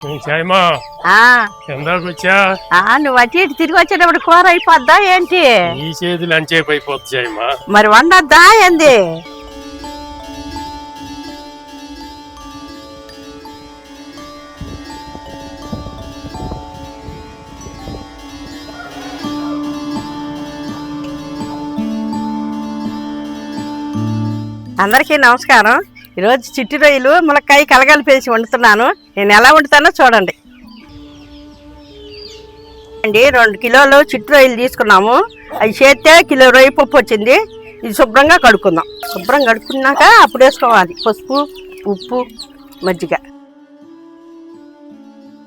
చేయమా ఎందాకొచ్చా నువ్వు అటు ఇటు తిరిగి వచ్చేటప్పుడు కూర అయిపోద్దా ఏంటి? ఈ చేతులు అంచేపు అయిపోద్ది చేయమా. మరి వండద్దా ఏంది? అందరికీ నమస్కారం. ఈరోజు చిట్టి రొయ్యలు ములక్కాయ కలగలిపేసి వండుతున్నాను. నేను ఎలా వండుతానో చూడండి. 2 కిలోలు చిట్టి రొయ్యలు తీసుకున్నాము. అవి చేస్తే కిలో రొయ్య పప్పు వచ్చింది. ఇది శుభ్రంగా కడుక్కుందాం. శుభ్రంగా కడుక్కున్నాక అప్పుడు వేసుకోవాలి పసుపు, ఉప్పు, మజ్జిగ.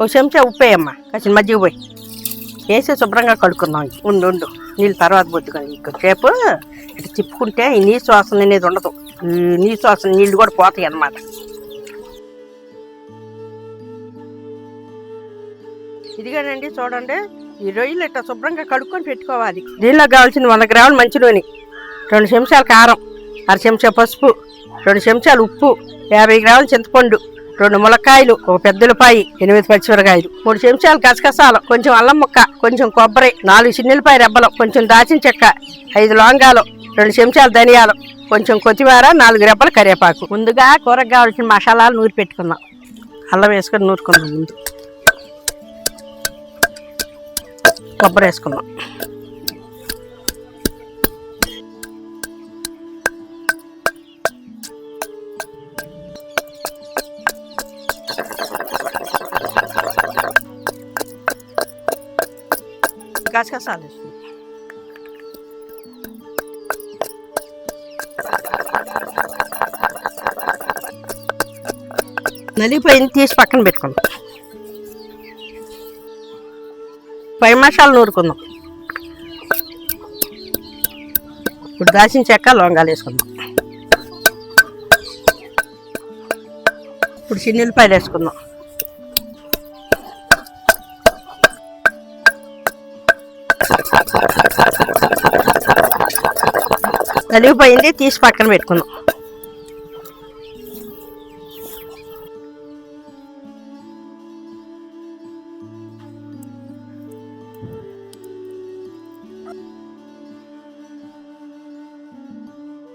ఒక చెంచా ఉప్పు వేయమ్మా, కాసిన మజ్జిగ పోయి వేసి శుభ్రంగా కడుక్కుందాం. ఉండు నీళ్ళు తర్వాత పొద్దుకొని ఇంకొంచేపు ఇటు తిప్పుకుంటే ఈ నీసు వాసన అనేది ఉండదు. ఈ నీసు వాసన నీళ్ళు కూడా పోతాయి అన్నమాట. ఇదిగానండి చూడండి, ఈ రొయ్యలు ఇట్లా శుభ్రంగా కడుక్కొని పెట్టుకోవాలి. దీనిలో కావాల్సిన 100 గ్రాములు మంచి నూనె, 2 చెంచాలు కారం, 1/2 చెంచా పసుపు, 2 చెంచాలు ఉప్పు, 50 గ్రాముల చింతపండు, 2 ములక్కాయలు, 1 పెద్ద ఉల్లిపాయ, 8 పచ్చిమిరకాయలు, 3 చెంచాలు గసగసాలు, కొంచెం అల్లం ముక్క, కొంచెం కొబ్బరి, 4 చిన్నులపాయ రెబ్బలు, కొంచెం దాచిన చెక్క, 5 లవంగాలు, 2 చెంచాలు ధనియాలు, కొంచెం కొత్తిమీర, 4 రెబ్బలు కరివేపాకు. ముందుగా కూరకు కావాల్సిన మసాలాలు నూరి పెట్టుకుందాం. అల్లం వేసుకొని నూరుకుందాం. ముందు కొబ్బరి వేసుకుందాం. గసగసాలు వేసుకుందాం. నలిగిపోయింది, తీసి పక్కన పెట్టుకుందాం. 5 మసాలు నూరుకుందాం. ఇప్పుడు దాచిన చెక్క, లవంగాలు వేసుకుందాం. ఇప్పుడు చిన్నులపాయలు వేసుకుందాం. నలిగిపోయింది, తీసి పక్కన పెట్టుకుందాం.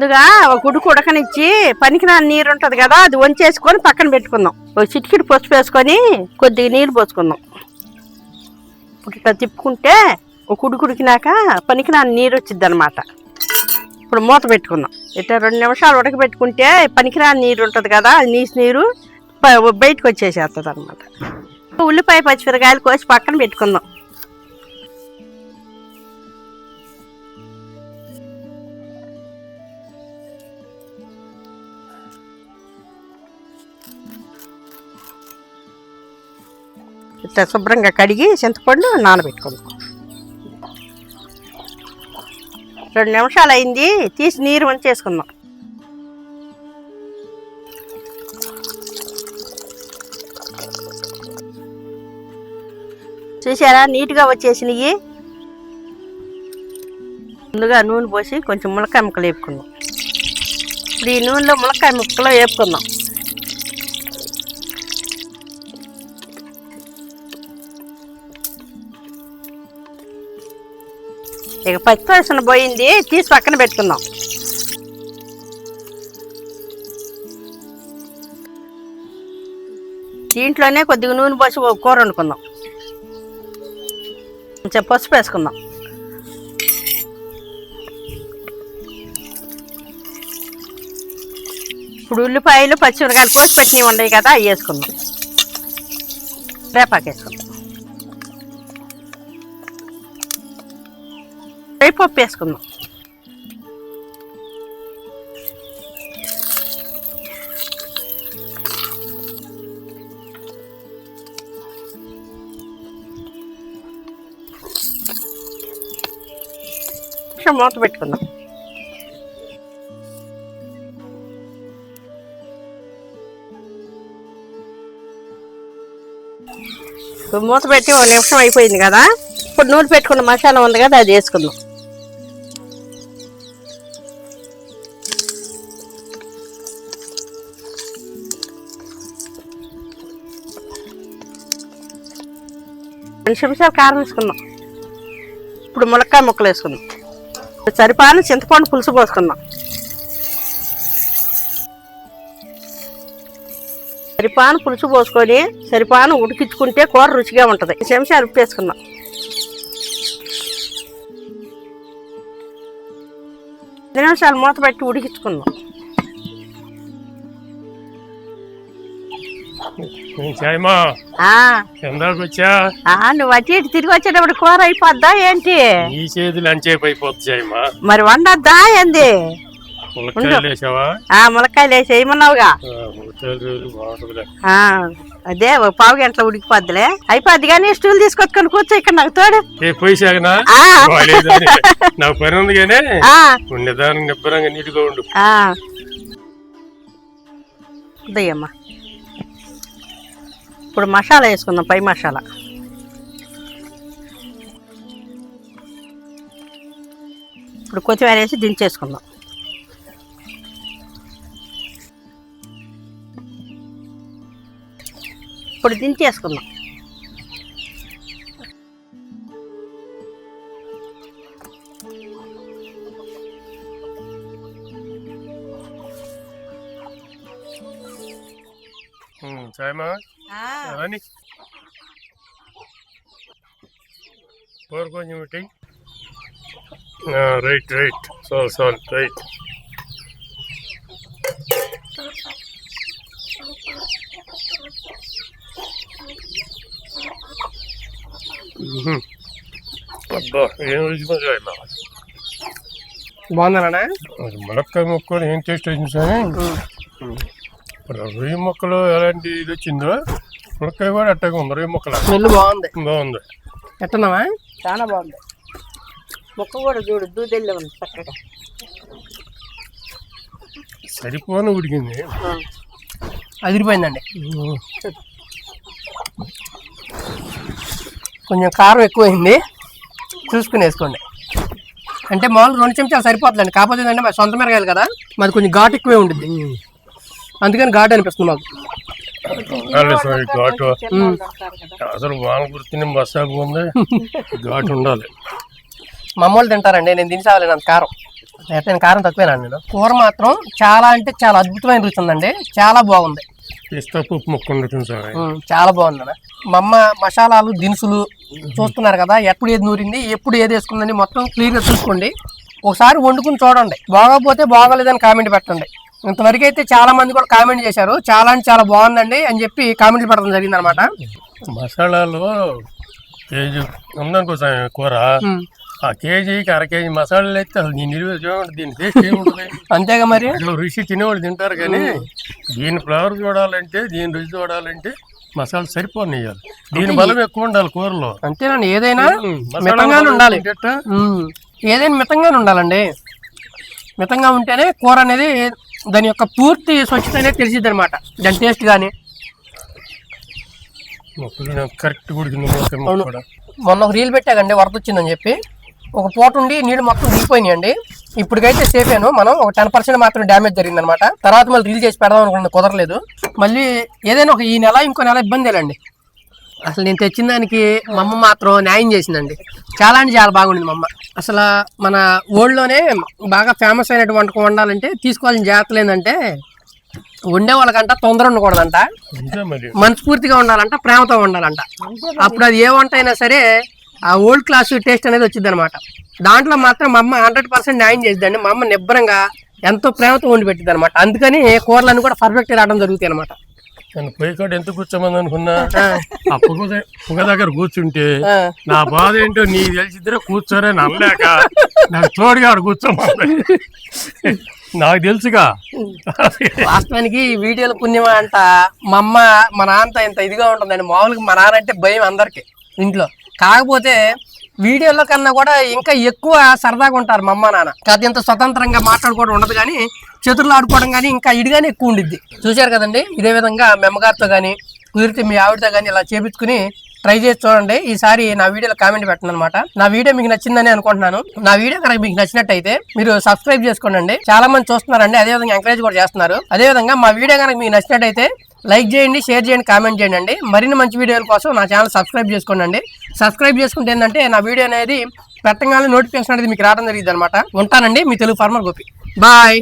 ముందుగా ఒక ఉడుకు ఉడకనిచ్చి పనికిరాని నీరు ఉంటుంది కదా, అది వంచేసుకొని పక్కన పెట్టుకుందాం. ఒక చిటికిడి పసుపు వేసుకొని కొద్దిగా నీరు పోసుకుందాం. ఇట్లా తిప్పుకుంటే ఒక ఉడుకు ఉడికినాక పనికిరాని నీరు వచ్చింది అనమాట. ఇప్పుడు మూత పెట్టుకుందాం. ఇట్లా 2 నిమిషాలు ఉడకబెట్టుకుంటే పనికిరాని నీరు ఉంటుంది కదా, నీసు నీరు బయటకు వచ్చేసేస్తుంది అనమాట. ఉల్లిపాయ పచ్చిమిరకాయలు కోసి పక్కన పెట్టుకుందాం. ఇట్లా శుభ్రంగా కడిగి చింతపండు నానబెట్టుకుందాం. 2 నిమిషాలు అయింది, తీసి నీరు వంచేసుకుందాం. చూసారా, నీట్గా వచ్చేసినవి. ముందుగా నూనె పోసి కొంచెం ములక్కాయ ముక్కలు వేపుకుందాం. ఇప్పుడు ఈ నూనెలో ములక్కాయ ముక్కలు వేపుకుందాం. ఇక పచ్చివాసన పోయింది, తీసి పక్కన పెట్టుకుందాం. దీంట్లోనే కొద్దిగా నూనె పోసి కూర వండుకుందాం. కొంచెం పసుపు వేసుకుందాం. ఇప్పుడు ఉల్లిపాయలు పచ్చిమిరకాయలు కోసి పెట్టినవి ఉన్నాయి కదా, అవి వేసుకుందాం. రేపాకు వేసుకుందాం. పప్పు వేసుకుందాం. మూత పెట్టుకుందాం. మూత పెట్టి 1 నిమిషం అయిపోయింది కదా. ఇప్పుడు నూనె పెట్టుకున్న మసాలా ఉంది కదా, అది వేసుకుందాం. 2 చెంచాలు కారం వేసుకుందాం. ఇప్పుడు ములక్కాయ ముక్కలు వేసుకుందాం. సరిపాను చింతపండు పులుసు పోసుకుందాం. సరిపాను పులుసు పోసుకొని సరిపాను ఉడికించుకుంటే కూర రుచిగా ఉంటుంది. 2 చెంచాలు ఉప్పు వేసుకుందాం. నిమిషాలు మూత పెట్టి ఉడికించుకుందాం. ఎందాకొచ్చా నువ్వు అటు ఇటు తిరిగి వచ్చేటప్పుడు కూర అయిపోద్దా ఏంటి? ఈ చేతులు అంచేపు అయిపోతాయమ్మా. మరి వండద్దా ఏంది? ములక్కాయలు వేసి వేయమన్నావుగా. అదే 1/2 గంటలో ఉడికిపోద్దులే. అయిపోద్ది కానీ స్టూల్ తీసుకొచ్చుకొని కూర్చో ఇక్కడ నాకు తోడు. పోయిసాగనా నాకు పని ఉంది కానీ ఉండేదానికి నిబ్బరంగా నీటిగా ఉండు. ఉదయమ్మా ఇప్పుడు మసాలా వేసుకుందాం. పై మసాలా ఇప్పుడు కొత్తిమీర వేసి దించేసుకుందాం. ఇప్పుడు దించేసుకుందాం. చాయమా కూర కొంచెం పెట్టి రైట్ చాలు రైట్. అబ్బా ఏం రుచి బాగుందా? ములక్కాయ ముక్కలు ఏం టేస్ట్ వచ్చింది సార్. రొయ్య ముక్కలు ఎలాంటి ఇది వచ్చిందో ములక్కాయ కూడా అట్టగా ఉంది. రొయ్య ముక్కలు బాగుంది. ఎట్టన్నావా? చాలా బాగుంది. ముక్క కూడా చూడు దూదెల్లో ఉంది చక్కగా. సరిపోను ఉడికింది. అదిరిపోయిందండి. కొంచెం కారం ఎక్కువైంది చూసుకుని వేసుకోండి. అంటే మామూలు 2 చెంచాలు సరిపోతుందండి. కాకపోతే ఏంటంటే మరి సొంత మిరగాయలు కదా, మాది కొంచెం ఘాటు ఎక్కువే ఉంటుంది. అందుకని ఘాటు అనిపిస్తుంది మాకు. ఘాటు అసలు వాళ్ళ గుర్తు మసాలా ఉంది. ఘాటు ఉండాలి. మా అమ్మోళ్ళు తింటారండి, నేను తినేసావాలి అంత కారం. నేను కారం తక్కువేనండి. నేను కూర మాత్రం చాలా అంటే చాలా అద్భుతమైన రుచి ఉందండి. చాలా బాగుంది. చాలా బాగుంది. మా అమ్మ మసాలాలు దినుసులు చూస్తున్నారు కదా, ఎప్పుడు ఏది నూరింది ఎప్పుడు ఏది వేసుకుందని మొత్తం క్లియర్గా చూసుకోండి. ఒకసారి వండుకుని చూడండి. బాగోపోతే బాగోలేదని కామెంట్ పెట్టండి. ఇంతవరకు అయితే చాలా మంది కూడా కామెంట్ చేశారు, చాలా అంటే చాలా బాగుందండి అని చెప్పి కామెంట్లు పెట్టడం జరిగింది అనమాట. మసాలాలు కేజీ ఉందనుకోసం కూర, ఆ కేజీకి 1/2 కేజీ మసాలాలు అయితే అసలు దీని చూడండి, దీని టేస్ట్ ఏముంటుంది. అంతేగా మరి. రుచి తినేవాళ్ళు తింటారు కానీ దీని ఫ్లేవర్ చూడాలంటే, దీని రుచి చూడాలంటే మసాలా సరిపోనియాలి. దీని బలం ఎక్కువ ఉండాలి కూరలో. అంతేనండి. ఏదైనా మితంగానే ఉండాలి. ఏదైనా మితంగానే ఉండాలండి. మితంగా ఉంటేనే కూర అనేది దాని యొక్క పూర్తి స్వచ్ఛత అనేది తెలిసిద్ది అనమాట. దాని టేస్ట్ కానీ కరెక్ట్. మొన్న ఒక రీల్ పెట్టాకండి, వరద వచ్చిందని చెప్పి. ఒక పూట ఉండి నీళ్ళు మొత్తం దిగిపోయినాయండి. ఇప్పటికైతే సేఫేను. మనం ఒక 10% మాత్రం డ్యామేజ్ జరిగింది అనమాట. తర్వాత మళ్ళీ రీల్ చేసి పెడదాం అనుకుంటే కుదరలేదు. మళ్ళీ ఏదైనా ఒక ఈ నెల ఇంకో నెల ఇబ్బంది లేండి. అసలు నేను తెచ్చిన దానికి మా అమ్మ మాత్రం న్యాయం చేసిందండి. చాలా అంటే చాలా బాగుండింది మా అమ్మ. అసలు మన ఓల్డ్లోనే బాగా ఫేమస్ అయినటువంటి వంటకం వండాలంటే తీసుకోవాల్సిన జాగ్రత్తలు ఏంటంటే, వండే వాళ్ళకంట తొందర ఉండకూడదంట, మనస్ఫూర్తిగా ఉండాలంట, ప్రేమతో ఉండాలంట. అప్పుడు అది ఏ వంట అయినా సరే ఆ ఓల్డ్ క్లాస్ టేస్ట్ అనేది వచ్చింది అనమాట. దాంట్లో మాత్రం మా అమ్మ 100% న్యాయం చేద్దండి. మా అమ్మ నిబ్బరంగా ఎంతో ప్రేమతో వండి పెట్టింది అనమాట. అందుకని కూరలన్నీ కూడా పర్ఫెక్ట్ రావడం జరుగుతాయి అనమాట. నేను పోయికాడు ఎంత కూర్చోమని అనుకున్నా, ఆ పొగ దగ్గర కూర్చుంటే నా బాధ ఏంటో నీకు తెలిసిద్దరే కూర్చోరని అనలేక నాకు తోడుగా కూర్చోమని నాకు తెలుసుగా. వాస్తవానికి వీడియోలో పుణ్యమా అంట. మా అమ్మ మా నాన్నతో ఇంత ఇదిగా ఉంటుందండి. మామూలుగా మా నాన్న అంటే భయం అందరికి ఇంట్లో. కాకపోతే వీడియోలో కన్నా కూడా ఇంకా ఎక్కువ సరదాగా ఉంటారు మా అమ్మ నాన్న. కాదు ఇంత స్వతంత్రంగా మాట్లాడుకోవడం ఉండదు కానీ చేతులు ఆడుకోవడం కానీ ఇంకా ఇడిగానే ఎక్కువ ఉండిద్ది. చూశారు కదండి. ఇదే విధంగా మీ అమ్మగారితో కానీ కుదిరితే మీ ఆవిడతో కానీ ఇలా చేపించుకుని ట్రై చేసి చూడండి. ఈసారి నా వీడియోలో కామెంట్ పెట్టండి అనమాట. నా వీడియో మీకు నచ్చిందని అనుకుంటున్నాను. నా వీడియో కనుక మీకు నచ్చినట్టయితే మీరు సబ్స్క్రైబ్ చేసుకోండి. చాలా మంది చూస్తున్నారండి, అదేవిధంగా ఎంకరేజ్ కూడా చేస్తున్నారు. అదేవిధంగా మా వీడియో కనుక మీకు నచ్చినట్టయితే లైక్ చేయండి, షేర్ చేయండి, కామెంట్ చేయండి అండి. మరిన్ని మంచి వీడియోల కోసం నా ఛానల్ సబ్స్క్రైబ్ చేసుకోండి అండి. సబ్స్క్రైబ్ చేసుకుంటే ఏంటంటే నా వీడియో అనేది పెట్టగానే నోటిఫికేషన్ అనేది మీకు రావడం జరిగింది అనమాట. ఉంటానండి, మీ తెలుగు ఫార్మర్ గోపి. బాయ్.